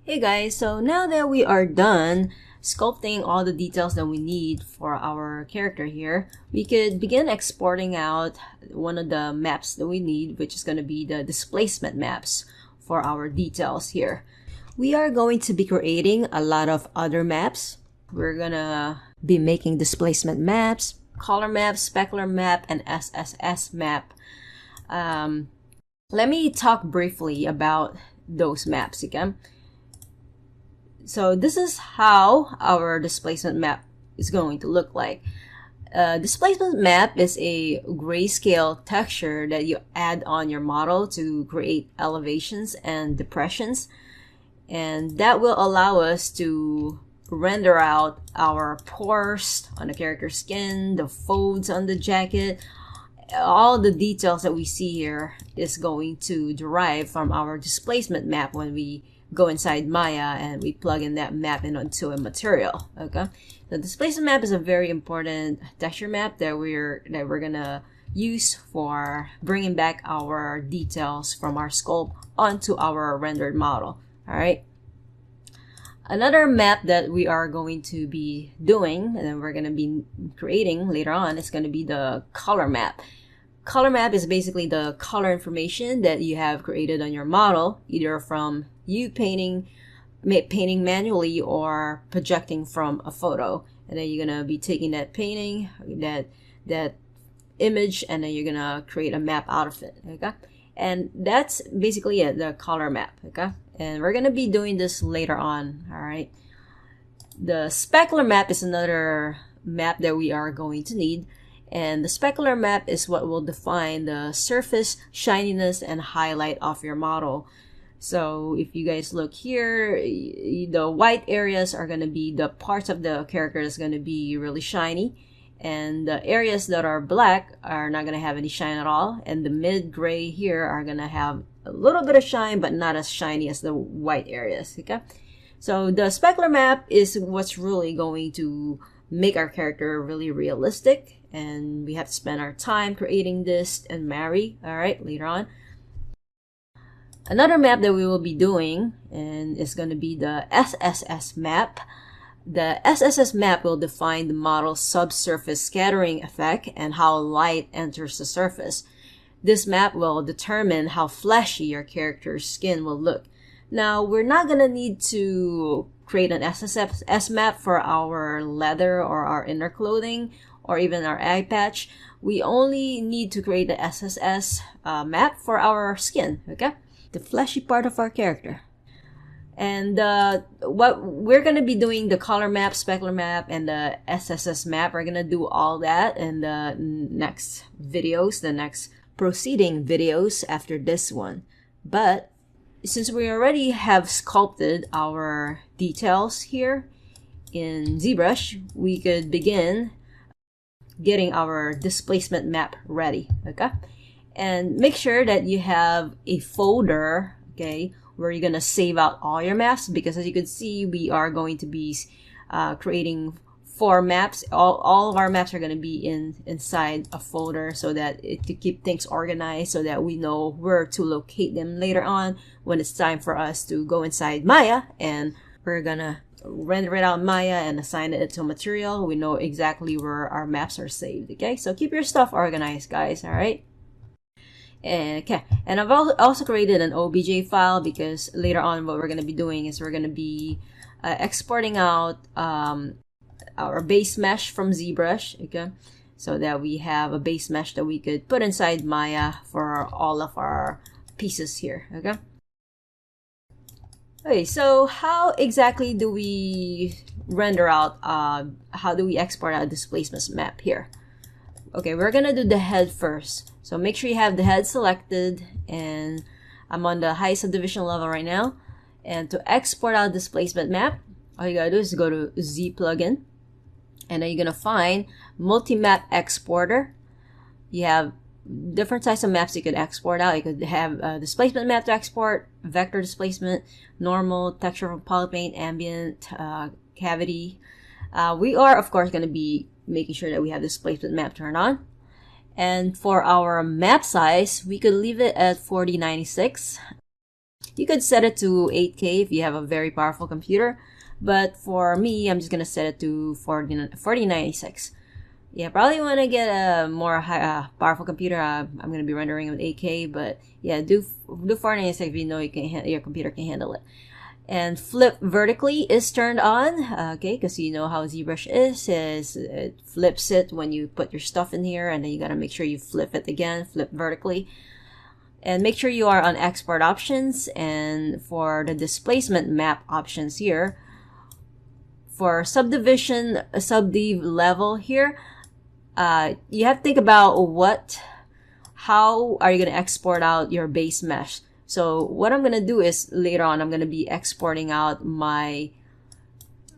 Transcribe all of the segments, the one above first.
Hey guys, so now that we are done sculpting all the details that we need for our character here, we could begin exporting out one of the maps that we need, which is going to be the displacement maps for our details here. We are going to be creating a lot of other maps. We're going to be making displacement maps, color map, specular map, and SSS map. Let me talk briefly about those maps again. So this is how our displacement map is going to look like. Displacement map is a grayscale texture that you add on your model to create elevations and depressions. And that will allow us to render out our pores on the character's skin, the folds on the jacket. All the details that we see here is going to derive from our displacement map when we go inside Maya and we plug in that map into a material. Okay, the displacement map is a very important texture map that we're gonna use for bringing back our details from our sculpt onto our rendered model. All right. Another map that we are going to be doing and then we're going to be creating later on is going to be the color map. Color map is basically the color information that you have created on your model, either from you painting manually or projecting from a photo. And then you're going to be taking that painting, that image, and then you're going to create a map out of it. Okay. And that's basically it, the color map. Okay. And we're going to be doing this later on. All right. The specular map is another map that we are going to need. And the specular map is what will define the surface shininess and highlight of your model. So if you guys look here, the white areas are going to be the parts of the character that's going to be really shiny. And the areas that are black are not going to have any shine at all. And the mid-gray here are going to have a little bit of shine, but not as shiny as the white areas. Okay. So the specular map is what's really going to make our character really realistic. And we have to spend our time creating this and marry, all right, later on. Another map that we will be doing and is going to be the SSS map. The SSS map will define the model's subsurface scattering effect and how light enters the surface. This map will determine how fleshy your character's skin will look. Now, we're not going to need to create an SSS map for our leather or our inner clothing or even our eye patch. We only need to create the SSS map for our skin, okay? The fleshy part of our character. And what we're going to be doing, the color map, specular map, and the SSS map, we're going to do all that in the next videos, the next proceeding videos after this one. But since we already have sculpted our details here in ZBrush, we could begin getting our displacement map ready. Okay, and make sure that you have a folder, okay, where you're gonna save out all your maps, because as you can see, we are going to be creating 4 maps. All of our maps are going to be inside a folder so that to keep things organized, so that we know where to locate them later on when it's time for us to go inside Maya, and we're gonna render it out Maya and assign it to a material. We know exactly where our maps are saved. Okay, so keep your stuff organized, guys. All right. Okay, and I've also created an OBJ file, because later on what we're going to be doing is we're going to be exporting out our base mesh from ZBrush, okay, so that we have a base mesh that we could put inside Maya for all of our pieces here. Okay. Okay, so how exactly do we render out, how do we export out a displacement map here? Okay, we're gonna do the head first. So make sure you have the head selected, and I'm on the high subdivision level right now. And to export out displacement map, all you gotta do is go to Z plugin, and then you're gonna find multi-map exporter. You have different types of maps you could export out. You could have a displacement map to export, vector displacement, normal, texture from polypaint, ambient, cavity. We are, of course, going to be making sure that we have displacement map turned on. And for our map size, we could leave it at 4096. You could set it to 8K if you have a very powerful computer, but for me, I'm just gonna set it to 4096. Yeah, probably want to get a more powerful computer. I'm gonna be rendering with 8K, but yeah, do 4096 if you know your computer can handle it. And flip vertically is turned on, okay, because you know how ZBrush is it flips it when you put your stuff in here, and then you gotta make sure you flip it again, flip vertically. And make sure you are on export options, and for the displacement map options here, for subdivision, subdiv level here, you have to think about how are you going to export out your base mesh. So what I'm going to do is later on, I'm going to be exporting out my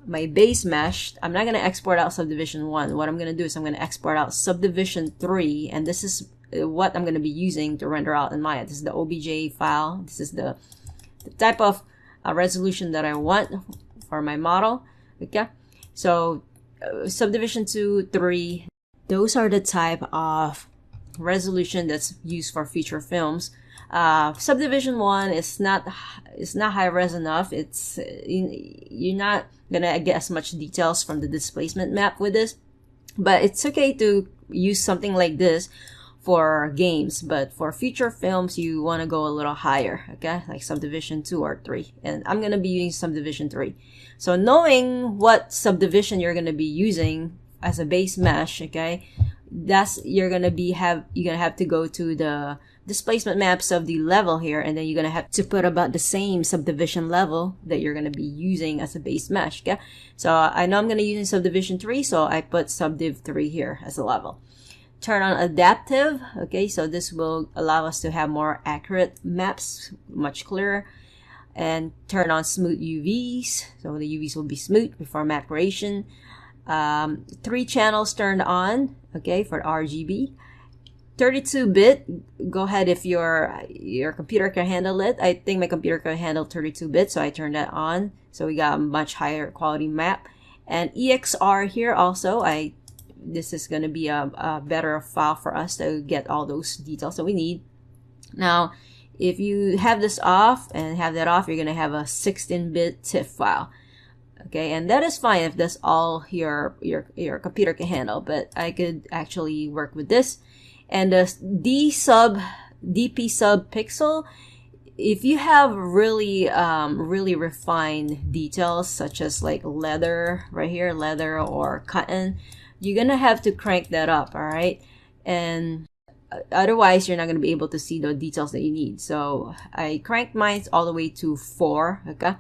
base mesh. I'm not going to export out subdivision 1. What I'm going to do is I'm going to export out subdivision 3, and this is what I'm going to be using to render out in Maya. This is the OBJ file. This is the type of resolution that I want for my model. Okay, so subdivision 2, 3, those are the type of resolution that's used for feature films. Subdivision 1 is not high res enough. You're not gonna get as much details from the displacement map with this, but it's okay to use something like this for games. But for feature films, you want to go a little higher, okay, like subdivision 2 or 3, and I'm gonna be using subdivision 3. So knowing what subdivision you're gonna be using as a base mesh, okay, you're gonna have to go to the displacement maps of the level here, and then you're gonna have to put about the same subdivision level that you're gonna be using as a base mesh. Okay, so I know I'm gonna use subdivision 3, so I put subdiv 3 here as a level. Turn on adaptive. Okay, so this will allow us to have more accurate maps, much clearer. And turn on smooth UVs, so the UVs will be smooth before map creation. 3 channels turned on, okay, for RGB. 32-bit, go ahead if your computer can handle it. I think my computer can handle 32-bit, so I turned that on. So we got a much higher quality map. And EXR here also, this is going to be a better file for us to get all those details that we need. Now, if you have this off and have that off, you're going to have a 16-bit TIFF file. Okay, and that is fine if that's all your computer can handle, but I could actually work with this. And the DP sub pixel, if you have really refined details such as like leather right here, leather or cotton, you're gonna have to crank that up, all right? And otherwise you're not going to be able to see the details that you need. So I cranked mine all the way to 4, okay,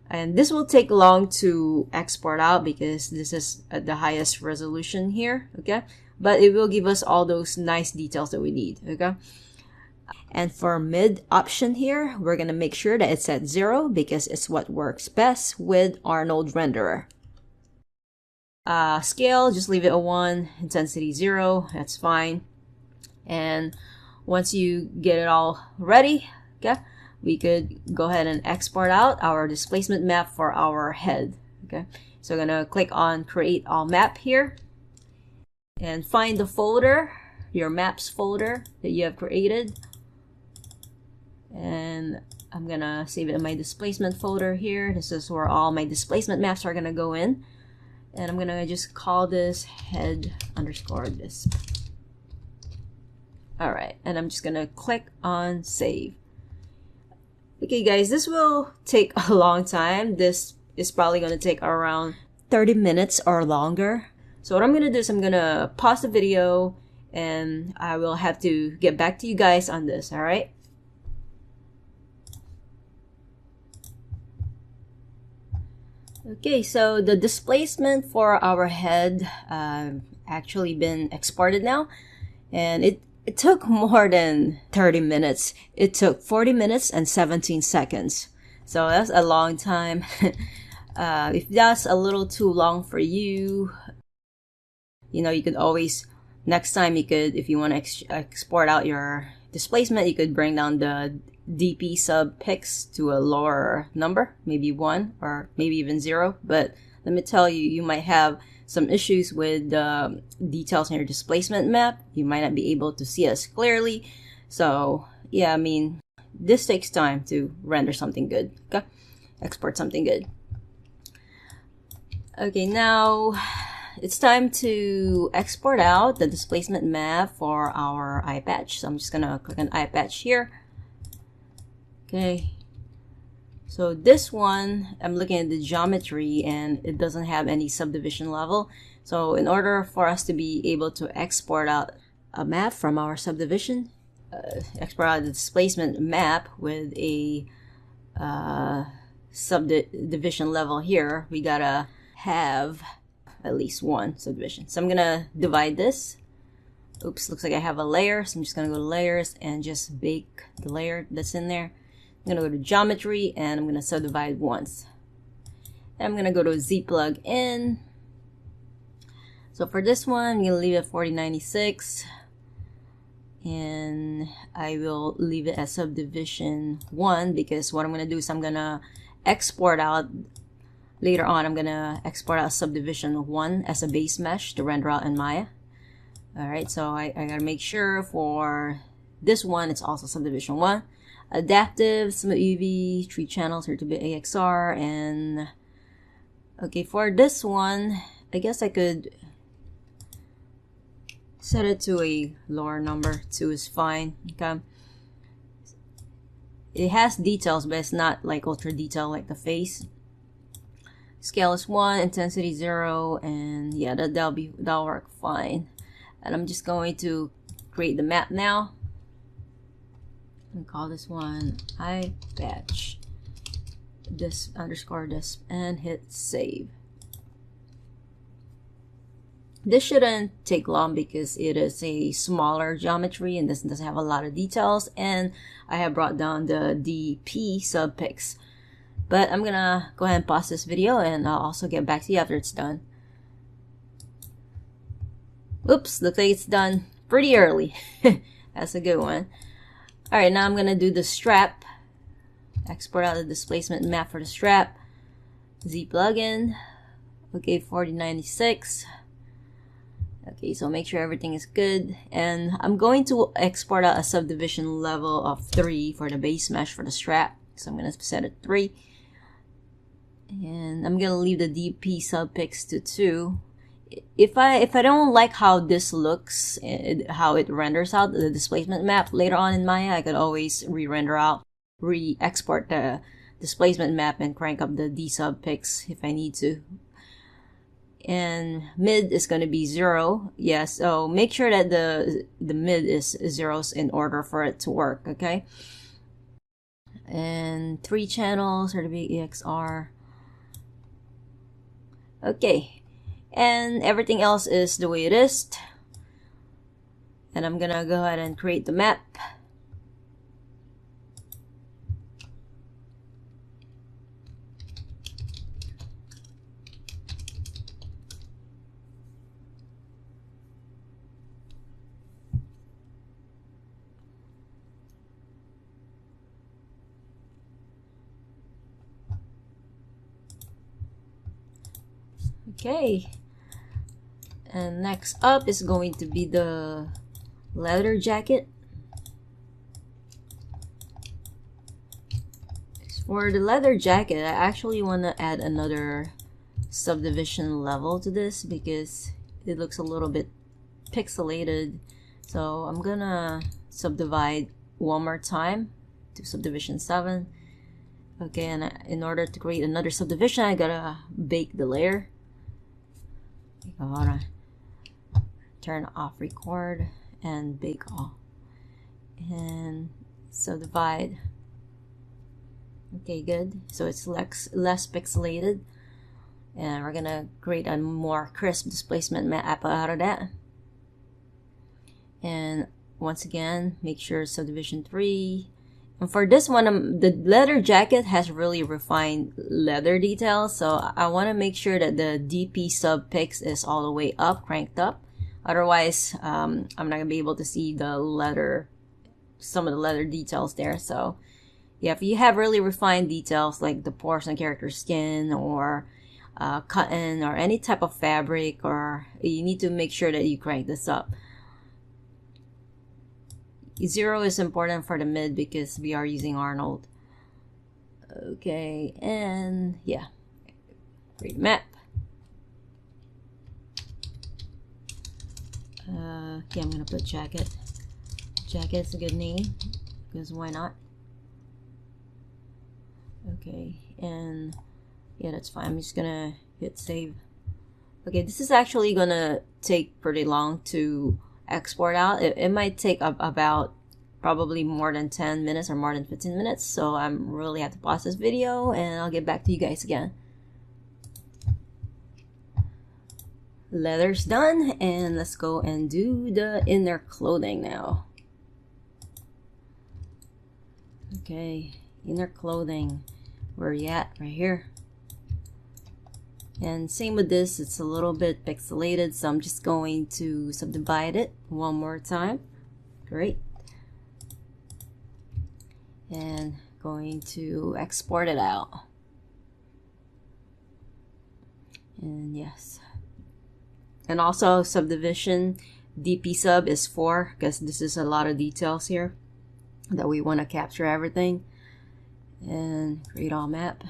and this will take long to export out because this is at the highest resolution here, okay, but it will give us all those nice details that we need, okay. And for mid option here, we're going to make sure that it's at 0 because it's what works best with Arnold Renderer. Scale, just leave it at 1, intensity 0, that's fine. And once you get it all ready, okay, we could go ahead and export out our displacement map for our head. Okay, so I'm gonna click on create all map here and find the folder, your maps folder that you have created, and I'm gonna save it in my displacement folder here. This is where all my displacement maps are gonna go in, and I'm gonna just call this head_disp. Alright, and I'm just gonna click on save. Okay guys, this will take a long time. This is probably gonna take around 30 minutes or longer. So what I'm gonna do is I'm gonna pause the video and I will have to get back to you guys on this, alright? Okay, so the displacement for our head actually been exported now, and it took more than 30 minutes. It took 40 minutes and 17 seconds. So that's a long time. If that's a little too long for you, you know, you could always, next time you could, if you want to export out your displacement, you could bring down the DP sub pix to a lower number, maybe 1 or maybe even 0. But let me tell you, you might have some issues with details in your displacement map. You might not be able to see us clearly. So yeah, I mean, this takes time to render something good. Okay, export something good. Okay, now it's time to export out the displacement map for our eye patch. So I'm just gonna click on eye patch here. Okay, so this one, I'm looking at the geometry and it doesn't have any subdivision level. So in order for us to be able to export out a map from our subdivision, export out the displacement map with a subdivision level here, we gotta have at least one subdivision. So I'm gonna divide this. Oops, looks like I have a layer, so I'm just gonna go to layers and just bake the layer that's in there. I'm gonna go to geometry and I'm gonna subdivide once. And I'm gonna go to Z plug in. So for this one, I'm gonna leave it 4096 and I will leave it as subdivision 1 because what I'm gonna do is I'm gonna export out later on. I'm gonna export out subdivision 1 as a base mesh to render out in Maya. Alright, so I gotta make sure for this one it's also subdivision 1. Adaptive, Smooth UV, 3 channels, 32-bit AXR, and okay, for this one, I guess I could set it to a lower number. 2 is fine. Okay, it has details, but it's not like ultra detail like the face. Scale is 1, intensity 0, and yeah, that'll work fine. And I'm just going to create the map now and call this one eye patch this underscore this and hit save. This shouldn't take long because it is a smaller geometry and this doesn't have a lot of details, and I have brought down the DP subpix. But I'm gonna go ahead and pause this video and I'll also get back to you after it's done. Oops, looks like it's done pretty early. That's a good one. Alright, now I'm gonna do the strap. Export out the displacement map for the strap. Z plugin. Okay, 4096. Okay, so make sure everything is good. And I'm going to export out a subdivision level of 3 for the base mesh for the strap. So I'm gonna set it 3. And I'm gonna leave the DP subpix to 2. If I don't like how this looks, how it renders out the displacement map later on in Maya, I could always re-export the displacement map and crank up the D subpix if I need to. And mid is going to be 0. Yes, so make sure that the mid is 0s in order for it to work. Okay. And 3 channels, 32-bit AXR. Okay. And everything else is the way it is. And I'm gonna go ahead and create the map. Okay. And next up is going to be the leather jacket. For the leather jacket, I actually want to add another subdivision level to this because it looks a little bit pixelated. So I'm gonna subdivide one more time to subdivision 7. Okay, and in order to create another subdivision, I gotta bake the layer. I gotta turn off record and bake all and subdivide. Okay, good. So it's less pixelated, and we're gonna create a more crisp displacement map out of that. And once again, make sure subdivision 3. And for this one, the leather jacket has really refined leather details, so I want to make sure that the DP subpix is all the way up, cranked up. Otherwise, I'm not gonna be able to see the leather, some of the leather details there. So yeah, if you have really refined details like the pores on character skin or cotton or any type of fabric, or you need to make sure that you crank this up. 0 is important for the mid because we are using Arnold. Okay, and yeah, create map. Okay, I'm gonna put jacket. Jacket's a good name because why not? Okay, and yeah, that's fine. I'm just gonna hit save. Okay, this is actually gonna take pretty long to export out. It might take about probably more than 10 minutes or more than 15 minutes, so I'm really have to pause this video and I'll get back to you guys again. Leather's done, and let's go and do the inner clothing now. Okay, inner clothing, where you at? Right here. And same with this, it's a little bit pixelated, so I'm just going to subdivide it one more time. Great. And going to export it out. And yes. And also subdivision DP sub is 4 because this is a lot of details here that we want to capture everything. And create all map.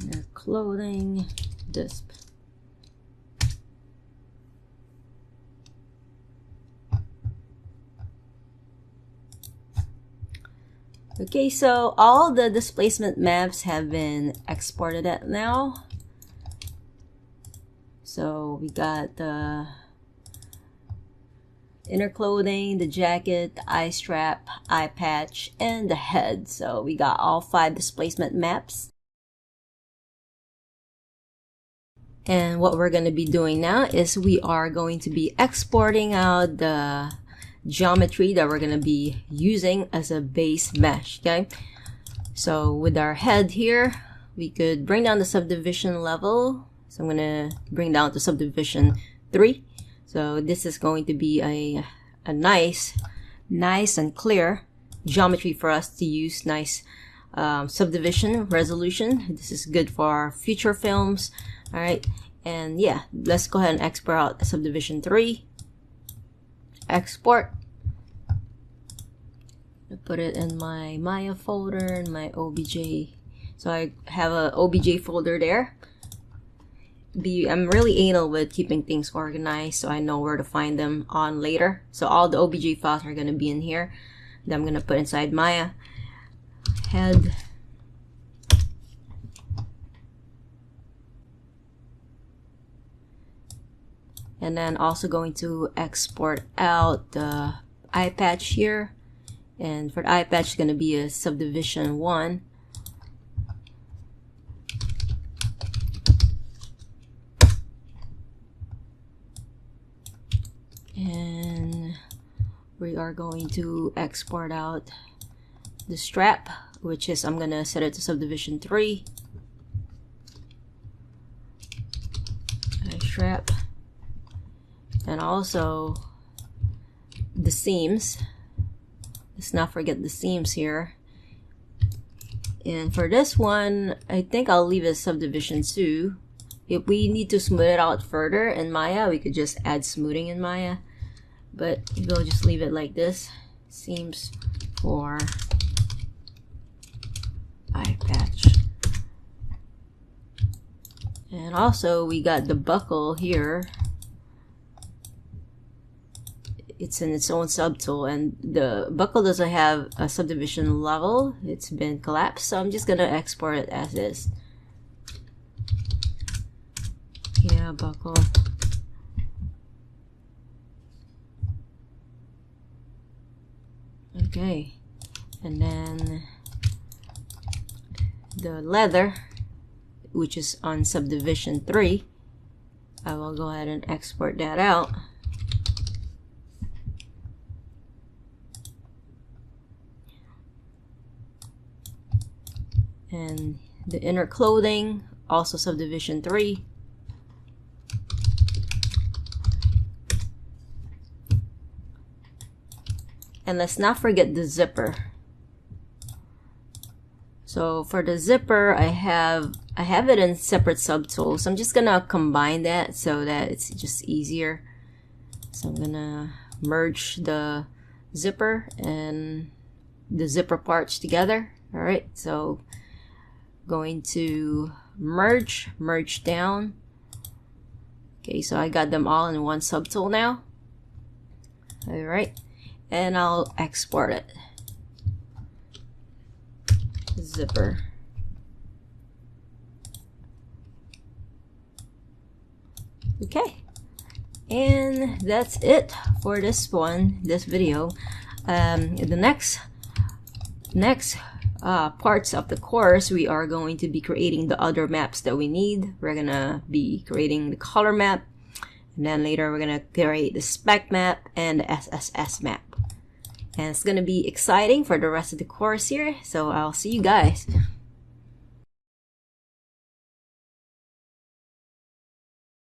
Inner clothing, disp. Okay, so all the displacement maps have been exported at now. So we got the inner clothing, the jacket, the eye strap, eye patch, and the head. So we got all 5 displacement maps. And what we're going to be doing now is we are going to be exporting out the geometry that we're going to be using as a base mesh. Okay, so with our head here, we could bring down the subdivision level. So I'm going to bring down to subdivision 3. So this is going to be a nice and clear geometry for us to use. Nice subdivision resolution. This is good for our future films. All right, and yeah, let's go ahead and export out subdivision 3. Export. Put it in my Maya folder, in my OBJ. So I have a OBJ folder there. I'm really anal with keeping things organized, so I know where to find them on later. So all the OBJ files are going to be in here that I'm going to put inside Maya. Head. And then also going to export out the eye patch here. And for the eye patch, it's going to be a subdivision 1. And we are going to export out the strap, which is, I'm going to set it to subdivision 3. Strap. And also the seams. Let's not forget the seams here. And for this one, I think I'll leave it subdivision 2. If we need to smooth it out further in Maya, we could just add smoothing in Maya. But we'll just leave it like this. Seams for eye patch. And also we got the buckle here. It's in its own subtool, and the buckle doesn't have a subdivision level. It's been collapsed, so I'm just gonna export it as is. Yeah, buckle. Okay, and then the leather, which is on subdivision 3, I will go ahead and export that out. And the inner clothing, also subdivision 3. And let's not forget the zipper. So for the zipper, I have it in separate subtools. So I'm just gonna combine that so that it's just easier. So I'm gonna merge the zipper and the zipper parts together. All right, so going to merge down. Okay, so I got them all in one subtool now. All right, and I'll export it. Zipper. Okay, and that's it for this video. The next parts of the course, we are going to be creating the other maps that we need. We're gonna be creating the color map, and then later we're gonna create the spec map and the SSS map. And it's gonna be exciting for the rest of the course here, so I'll see you guys.